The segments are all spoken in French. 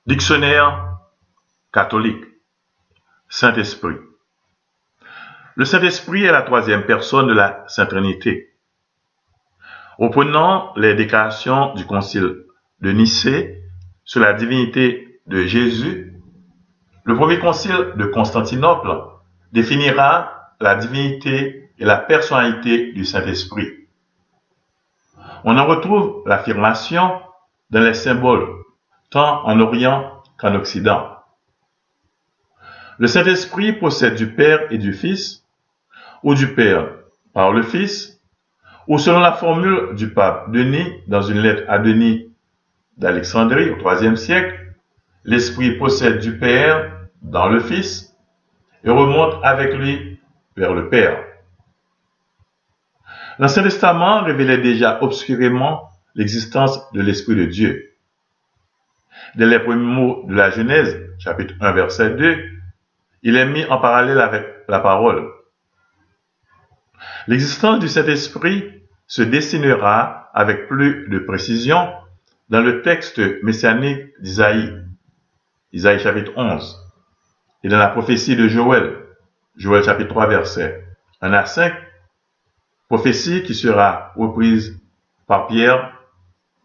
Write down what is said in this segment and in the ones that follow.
Dictionnaire catholique. Saint-Esprit. Le Saint-Esprit est la troisième personne de la Sainte Trinité. Reprenant les déclarations du Concile de Nicée sur la divinité de Jésus, le premier concile de Constantinople définira la divinité et la personnalité du Saint-Esprit. On en retrouve l'affirmation dans les symboles, tant en Orient qu'en Occident. Le Saint-Esprit procède du Père et du Fils, ou du Père par le Fils, ou selon la formule du pape Denis dans une lettre à Denis d'Alexandrie au IIIe siècle, l'Esprit procède du Père dans le Fils et remonte avec lui vers le Père. L'Ancien Testament révélait déjà obscurément l'existence de l'Esprit de Dieu. Dès les premiers mots de la Genèse, chapitre 1, verset 2, il est mis en parallèle avec la parole. L'existence du Saint-Esprit se dessinera avec plus de précision dans le texte messianique d'Isaïe, Isaïe chapitre 11, et dans la prophétie de Joël, Joël chapitre 3, verset 1 à 5, prophétie qui sera reprise par Pierre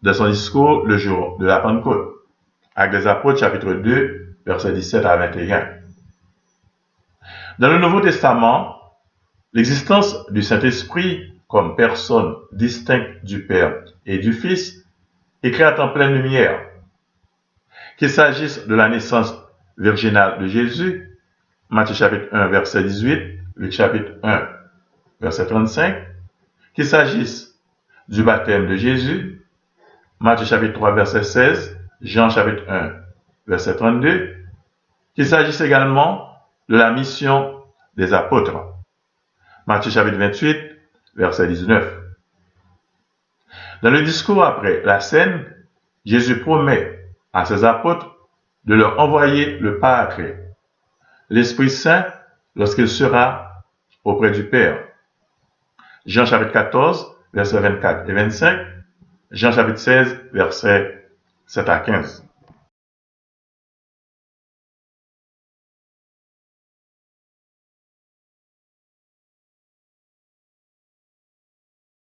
dans son discours le jour de la Pentecôte, Actes des Apôtres chapitre 2, verset 17 à 21. Dans le Nouveau Testament, l'existence du Saint-Esprit comme personne distincte du Père et du Fils éclate en pleine lumière. Qu'il s'agisse de la naissance virginale de Jésus, Matthieu chapitre 1, verset 18, Luc chapitre 1, verset 35, qu'il s'agisse du baptême de Jésus, Matthieu chapitre 3, verset 16, Jean chapitre 1, verset 32, qu'il s'agisse également de la mission des apôtres, Matthieu chapitre 28, verset 19. Dans le discours après la scène, Jésus promet à ses apôtres de leur envoyer le Paraclet, l'Esprit Saint, lorsqu'il sera auprès du Père. Jean chapitre 14, versets 24 et 25, Jean chapitre 16, versets 7 à 15.